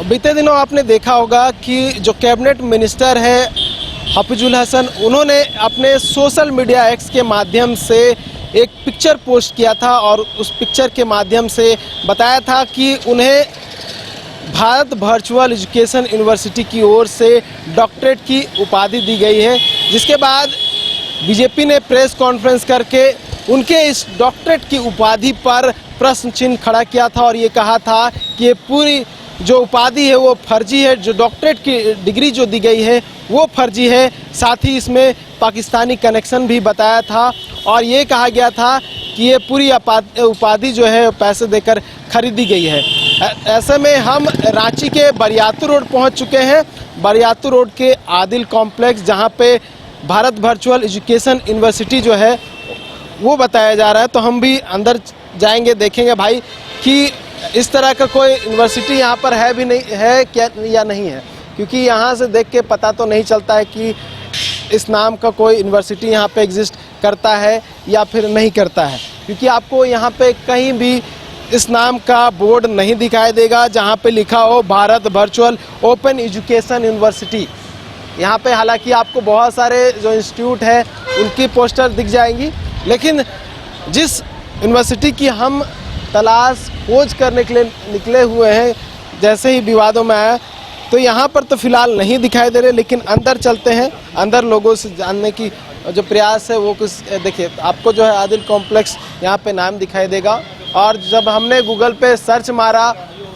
बीते दिनों आपने देखा होगा कि जो कैबिनेट मिनिस्टर है हफीजुल हसन, उन्होंने अपने सोशल मीडिया एक्स के माध्यम से एक पिक्चर पोस्ट किया था और उस पिक्चर के माध्यम से बताया था कि उन्हें भारत वर्चुअल एजुकेशन यूनिवर्सिटी की ओर से डॉक्टरेट की उपाधि दी गई है, जिसके बाद बीजेपी ने प्रेस कॉन्फ्रेंस करके उनके इस डॉक्टरेट की उपाधि पर प्रश्न चिन्ह खड़ा किया था और ये कहा था कि ये पूरी जो उपाधि है वो फर्जी है, जो डॉक्टरेट की डिग्री जो दी गई है वो फर्जी है। साथ ही इसमें पाकिस्तानी कनेक्शन भी बताया था और ये कहा गया था कि ये पूरी उपाधि जो है पैसे देकर खरीदी गई है। ऐसे में हम रांची के बरियातू रोड पहुंच चुके हैं। बरियातू रोड के आदिल कॉम्प्लेक्स, जहां पे भारत वर्चुअल एजुकेशन यूनिवर्सिटी जो है वो बताया जा रहा है, तो हम भी अंदर जाएंगे, देखेंगे भाई कि इस तरह का कोई यूनिवर्सिटी यहाँ पर है भी नहीं है क्या या नहीं है, क्योंकि यहाँ से देख के पता तो नहीं चलता है कि इस नाम का कोई यूनिवर्सिटी यहाँ पे एग्जिस्ट करता है या फिर नहीं करता है, क्योंकि आपको यहाँ पे कहीं भी इस नाम का बोर्ड नहीं दिखाई देगा जहाँ पे लिखा हो Bharat virtual open education university. यहाँ पे हालांकि आपको बहुत सारे जो इंस्टीट्यूट है उनकी पोस्टर दिख जाएंगी, लेकिन जिस यूनिवर्सिटी की हम तलाश खोज करने के लिए निकले हुए हैं, जैसे ही विवादों में आया तो यहाँ पर तो फिलहाल नहीं दिखाई दे रहे, लेकिन अंदर चलते हैं। अंदर लोगों से जानने की जो प्रयास है वो कुछ देखिए, आपको जो है आदिल कॉम्प्लेक्स यहाँ पे नाम दिखाई देगा और जब हमने गूगल पे सर्च मारा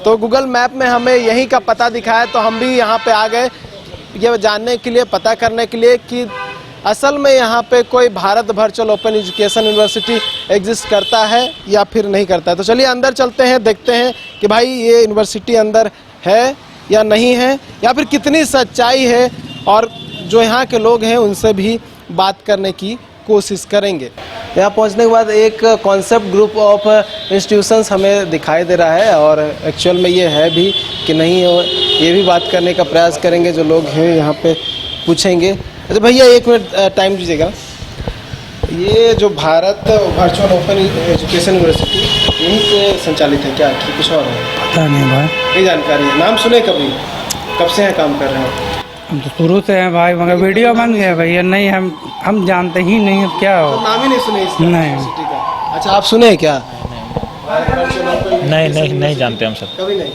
तो गूगल मैप में हमें यहीं का पता दिखाया, तो हम भी यहाँ पे आ गए ये जानने के लिए, पता करने के लिए कि असल में यहाँ पे कोई Bharat virtual open education university exist करता है या फिर नहीं करता है। तो चलिए अंदर चलते हैं, देखते हैं कि भाई ये यूनिवर्सिटी अंदर है या नहीं है, या फिर कितनी सच्चाई है, और जो यहाँ के लोग हैं उनसे भी बात करने की कोशिश करेंगे। यहाँ पहुँचने के बाद एक कॉन्सेप्ट ग्रुप ऑफ इंस्टीट्यूशंस हमें दिखाई दे रहा है और एक्चुअल में ये है भी कि नहीं है, ये भी बात करने का प्रयास करेंगे। जो लोग हैं यहाँ पे पूछेंगे। अच्छा भैया एक मिनट टाइम दीजिएगा। ये जो Bharat virtual open education university यहीं से संचालित है क्या कि कुछ और है? पता नहीं भाई, ये जानकारी है, नाम सुने कभी? कब से हैं काम कर रहे हैं? हम तो शुरू से हैं भाई, मगर वीडियो बन गया भैया, नहीं हम जानते ही नहीं है क्या हो। तो नाम ही नहीं सुने इसका नहीं। यूनिवर्सिटी का? अच्छा आप सुने हैं क्या? नहीं जानते हम सब, कभी नहीं।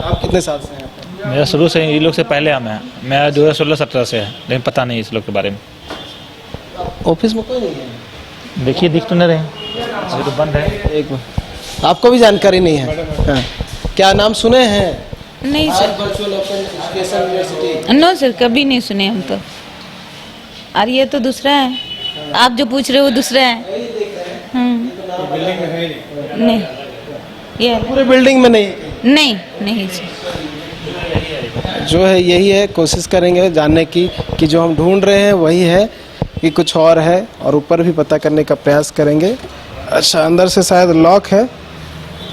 आप कितने साल से हैं? मेरा शुरू से ये लोग से पहले हम हैं, मेरा 2016-17 से है, लेकिन पता नहीं इस लोग के बारे में। ऑफिस में कोई नहीं है? देखिए दिख तो नहीं रहे, अभी तो बंद है। एक मिनट, आपको भी जानकारी नहीं है? हाँ। क्या नाम सुने हैं? नहीं sir, virtual open education university? No sir, कभी नहीं सुने हम तो। और ये तो दूसरा है, आप जो पूछ रहे हो वो दूसरा है। नहीं, ये पूरे बिल्डिंग में नहीं? नहीं सर। जो है यही है, कोशिश करेंगे जानने की कि जो हम ढूंढ रहे हैं वही है कि कुछ और है, और ऊपर भी पता करने का प्रयास करेंगे। अच्छा अंदर से शायद लॉक है,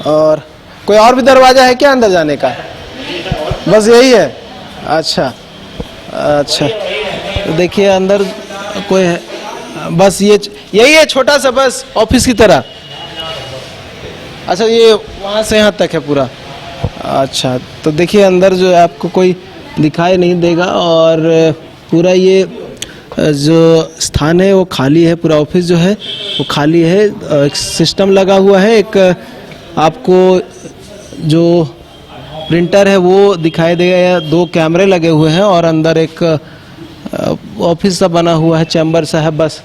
और कोई और भी दरवाज़ा है क्या अंदर जाने का? बस यही है? अच्छा तो देखिए अंदर कोई है, बस यही है, छोटा सा बस ऑफिस की तरह। अच्छा ये वहाँ से यहाँ तक है पूरा? अच्छा तो देखिए अंदर जो है आपको कोई दिखाई नहीं देगा, और पूरा ये जो स्थान है वो खाली है, पूरा ऑफिस जो है वो खाली है। एक सिस्टम लगा हुआ है, एक आपको जो प्रिंटर है वो दिखाई देगा, 2 कैमरे लगे हुए हैं, और अंदर एक ऑफिस सा बना हुआ है, चैम्बर सा है बस।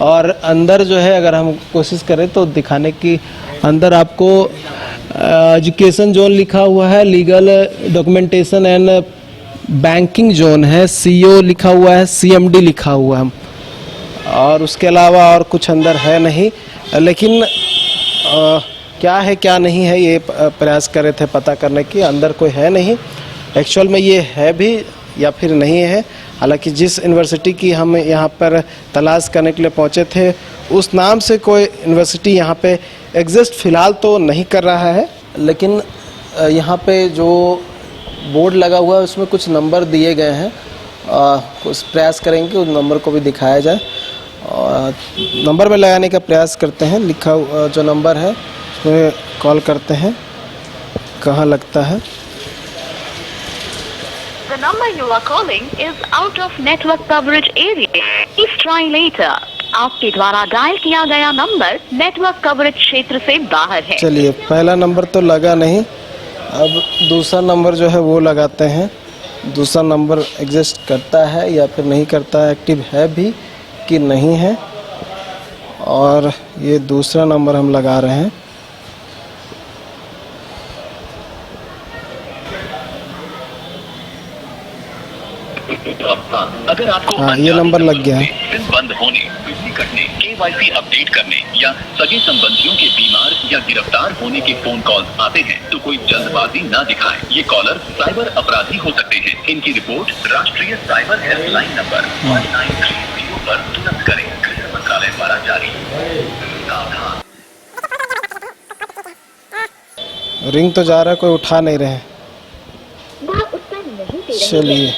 और अंदर जो है अगर हम कोशिश करें तो दिखाने की, अंदर आपको एजुकेशन जोन लिखा हुआ है, legal documentation and banking zone है, सीओ लिखा हुआ है, सीएमडी लिखा हुआ है, और उसके अलावा और कुछ अंदर है नहीं। लेकिन क्या है क्या नहीं है ये प्रयास कर रहे थे पता करने की। अंदर कोई है नहीं, एक्चुअल में ये है भी या फिर नहीं है। हालांकि जिस यूनिवर्सिटी की हम यहाँ पर तलाश करने के लिए पहुँचे थे उस नाम से कोई यूनिवर्सिटी यहाँ पे एग्जिस्ट फ़िलहाल तो नहीं कर रहा है, लेकिन यहाँ पे जो बोर्ड लगा हुआ है उसमें कुछ नंबर दिए गए हैं। कुछ प्रयास करेंगे उस नंबर को भी दिखाया जाए, और नंबर में लगाने का प्रयास करते हैं। लिखा जो नंबर है उसमें कॉल करते हैं, कहाँ लगता है। The number you are calling is out of network coverage area. Please try later. आपके द्वारा डायल किया गया नंबर नेटवर्क कवरेज क्षेत्र से बाहर है। चलिए, पहला नंबर तो लगा नहीं, अब दूसरा नंबर जो है वो लगाते हैं। दूसरा नंबर एग्जिस्ट करता है या फिर नहीं करता है, एक्टिव है भी कि नहीं है। और ये दूसरा नंबर हम लगा रहे हैं। अगर आपको हाँ, ये नंबर लग गया है। सिम बंद होने, बिजली कटने, KYC अपडेट करने या सगे संबंधियों के बीमार या गिरफ्तार होने के फोन कॉल आते हैं तो कोई जल्दबाजी ना दिखाएं। ये कॉलर साइबर अपराधी हो सकते हैं। इनकी रिपोर्ट राष्ट्रीय साइबर हेल्पलाइन नंबर 1930 पर तुरंत करें। गृह मंत्रालय द्वारा जारी। रिंग तो जा रहा है, कोई उठा नहीं रहे। चलिए,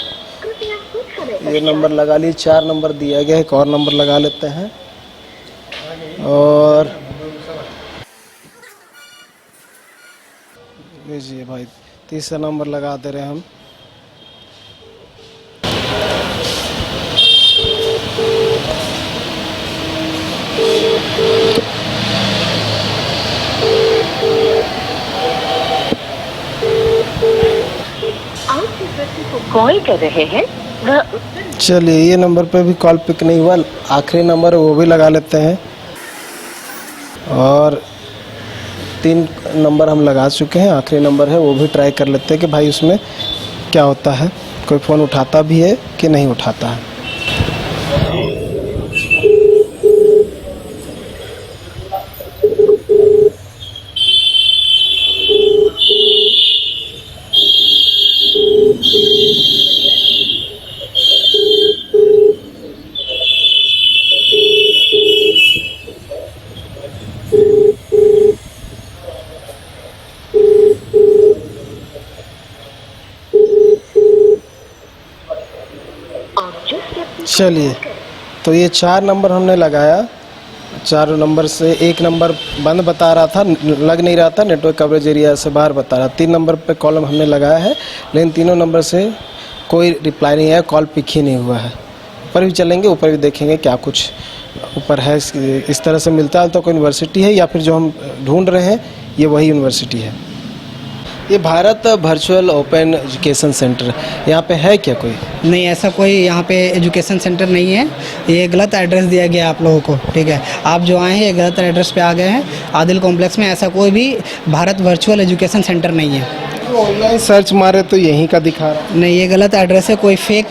ये नंबर लगा लिए। 4 नंबर दिया गया है, एक और नंबर लगा लेते हैं। और लीजिए भाई, तीसरा नंबर लगा दे रहे हैं हम। कॉल कर रहे हैं वह चलिए, ये नंबर पे भी कॉल पिक नहीं हुआ। आखिरी नंबर है वो भी लगा लेते हैं। और 3 नंबर हम लगा चुके हैं, आखिरी नंबर है वो भी ट्राई कर लेते हैं कि भाई उसमें क्या होता है, कोई फ़ोन उठाता भी है कि नहीं उठाता है। चलिए, तो ये 4 नंबर हमने लगाया। 4 नंबर से एक नंबर बंद बता रहा था, लग नहीं रहा था, नेटवर्क कवरेज एरिया से बाहर बता रहा। 3 नंबर पे कॉलम हमने लगाया है, लेकिन तीनों नंबर से कोई रिप्लाई नहीं आया, कॉल पिक ही नहीं हुआ है। ऊपर भी चलेंगे, ऊपर भी देखेंगे क्या कुछ ऊपर है। इस तरह से मिलता है तो कोई यूनिवर्सिटी है या फिर जो हम ढूंढ रहे हैं ये वही यूनिवर्सिटी है। ये Bharat virtual open education centre, यहाँ पे है क्या कोई? नहीं, ऐसा कोई यहाँ पे एजुकेशन सेंटर नहीं है। ये गलत एड्रेस दिया गया आप लोगों को, ठीक है। आप जो आए हैं ये गलत एड्रेस पे आ गए हैं। आदिल कॉम्प्लेक्स में ऐसा कोई भी भारत वर्चुअल एजुकेशन सेंटर नहीं है। ऑनलाइन सर्च मारे तो यहीं का दिखा रहा है। नहीं, ये गलत एड्रेस है, कोई फेक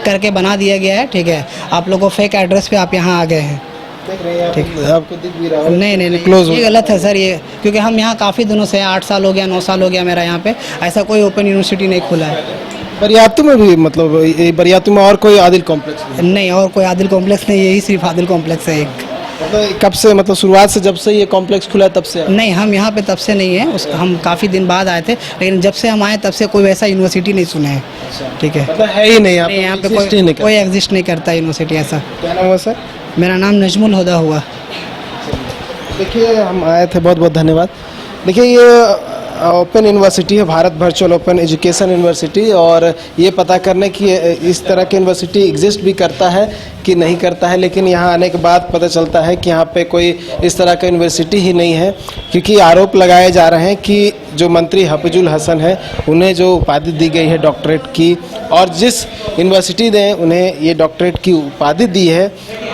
करके बना दिया गया है, ठीक है। आप लोगों को फेक एड्रेस पे आप यहाँ आ गए हैं, ठीक है। आपको दिख भी रहा है। नहीं, क्लोज ये गलत है सर ये, क्योंकि हम यहाँ काफ़ी दिनों से 8 साल हो गया, 9 साल हो गया मेरा यहाँ पे। ऐसा कोई ओपन यूनिवर्सिटी नहीं खुला है। बरियातू में भी, मतलब बरियातू में और कोई आदिल कॉम्प्लेक्स नहीं, और कोई आदिल कॉम्प्लेक्स नहीं, यही सिर्फ आदिल कॉम्प्लेक्स है एक। मतलब कब से, मतलब शुरुआत से जब से ये कॉम्प्लेक्स खुला तब से? नहीं, हम यहाँ पे तब से नहीं है, हम काफ़ी दिन बाद आए थे, लेकिन जब से हम आए तब से कोई वैसा यूनिवर्सिटी नहीं सुने हैं, ठीक है। मतलब है ही नहीं यहाँ पे कोई एग्जिस्ट नहीं करता यूनिवर्सिटी ऐसा। क्या नाम हुआ सर? मेरा नाम नजमुल हुदा हुआ। देखिए, हम आए थे, बहुत बहुत धन्यवाद। देखिए, ये ओपन यूनिवर्सिटी है, Bharat virtual open education university, और ये पता करने की इस तरह की यूनिवर्सिटी एग्जिस्ट भी करता है कि नहीं करता है। लेकिन यहाँ आने के बाद पता चलता है कि यहाँ पे कोई इस तरह का यूनिवर्सिटी ही नहीं है, क्योंकि आरोप लगाए जा रहे हैं कि जो मंत्री हफीजुल हसन है उन्हें जो उपाधि दी गई है डॉक्टरेट की, और जिस यूनिवर्सिटी ने उन्हें ये डॉक्टरेट की उपाधि दी है,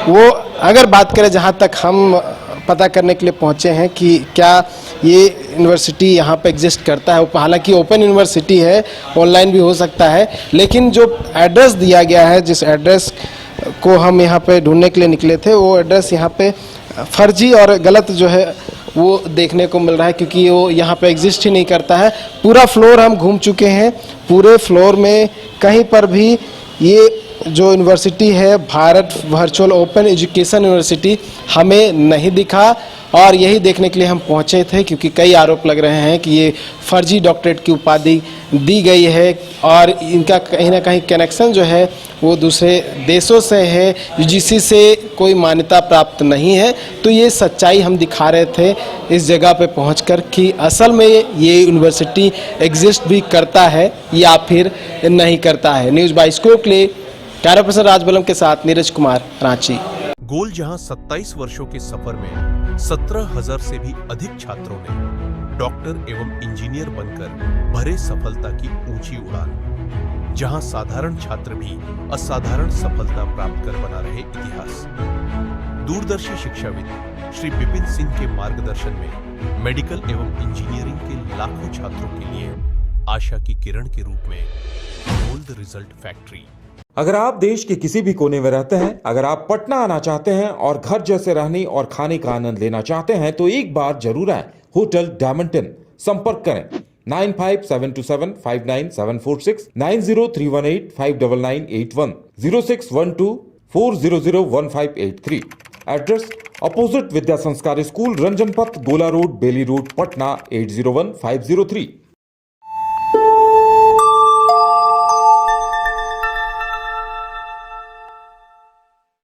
वो अगर बात करें, जहाँ तक हम पता करने के लिए पहुँचे हैं कि क्या ये यूनिवर्सिटी यहाँ पे एग्जिस्ट करता है। हालांकि ओपन यूनिवर्सिटी है, ऑनलाइन भी हो सकता है, लेकिन जो एड्रेस दिया गया है, जिस एड्रेस को हम यहाँ पे ढूंढने के लिए निकले थे, वो एड्रेस यहाँ पे फर्जी और गलत जो है वो देखने को मिल रहा है, क्योंकि वो यहाँ पे एग्जिस्ट ही नहीं करता है। पूरा फ्लोर हम घूम चुके हैं, पूरे फ्लोर में कहीं पर भी ये जो यूनिवर्सिटी है Bharat virtual open education university हमें नहीं दिखा और यही देखने के लिए हम पहुंचे थे क्योंकि कई आरोप लग रहे हैं कि ये फर्जी डॉक्टरेट की उपाधि दी गई है और इनका कहीं ना कहीं कनेक्शन जो है वो दूसरे देशों से है, यूजीसी से कोई मान्यता प्राप्त नहीं है। तो ये सच्चाई हम दिखा रहे थे इस जगह पे पहुंचकर कि असल में ये यूनिवर्सिटी एग्जिस्ट भी करता है या फिर नहीं करता है। न्यूज़ बाइस्कोप के लिए कैमरा पर्सन राजबलम के साथ नीरज कुमार, रांची। गोल जहां 27 वर्षों के सफर में 17,000 से भी अधिक छात्रों ने डॉक्टर एवं इंजीनियर बनकर भरे सफलता की ऊंची उड़ान, जहां साधारण छात्र भी असाधारण सफलता प्राप्त कर बना रहे इतिहास। दूरदर्शी शिक्षाविद श्री विपिन सिंह के मार्गदर्शन में मेडिकल एवं इंजीनियरिंग के लाखों छात्रों के लिए आशा की किरण के रूप में गोल्ड रिजल्ट फैक्ट्री। अगर आप देश के किसी भी कोने में रहते हैं, अगर आप पटना आना चाहते हैं और घर जैसे रहने और खाने का आनंद लेना चाहते हैं तो एक बार जरूर आए होटल डायमंटन। संपर्क करें 9572759746, 9031859981, 0612400153। एड्रेस अपोजिट विद्या संस्कार स्कूल, रंजन पथ, गोला रोड, बेली रोड, पटना 801503।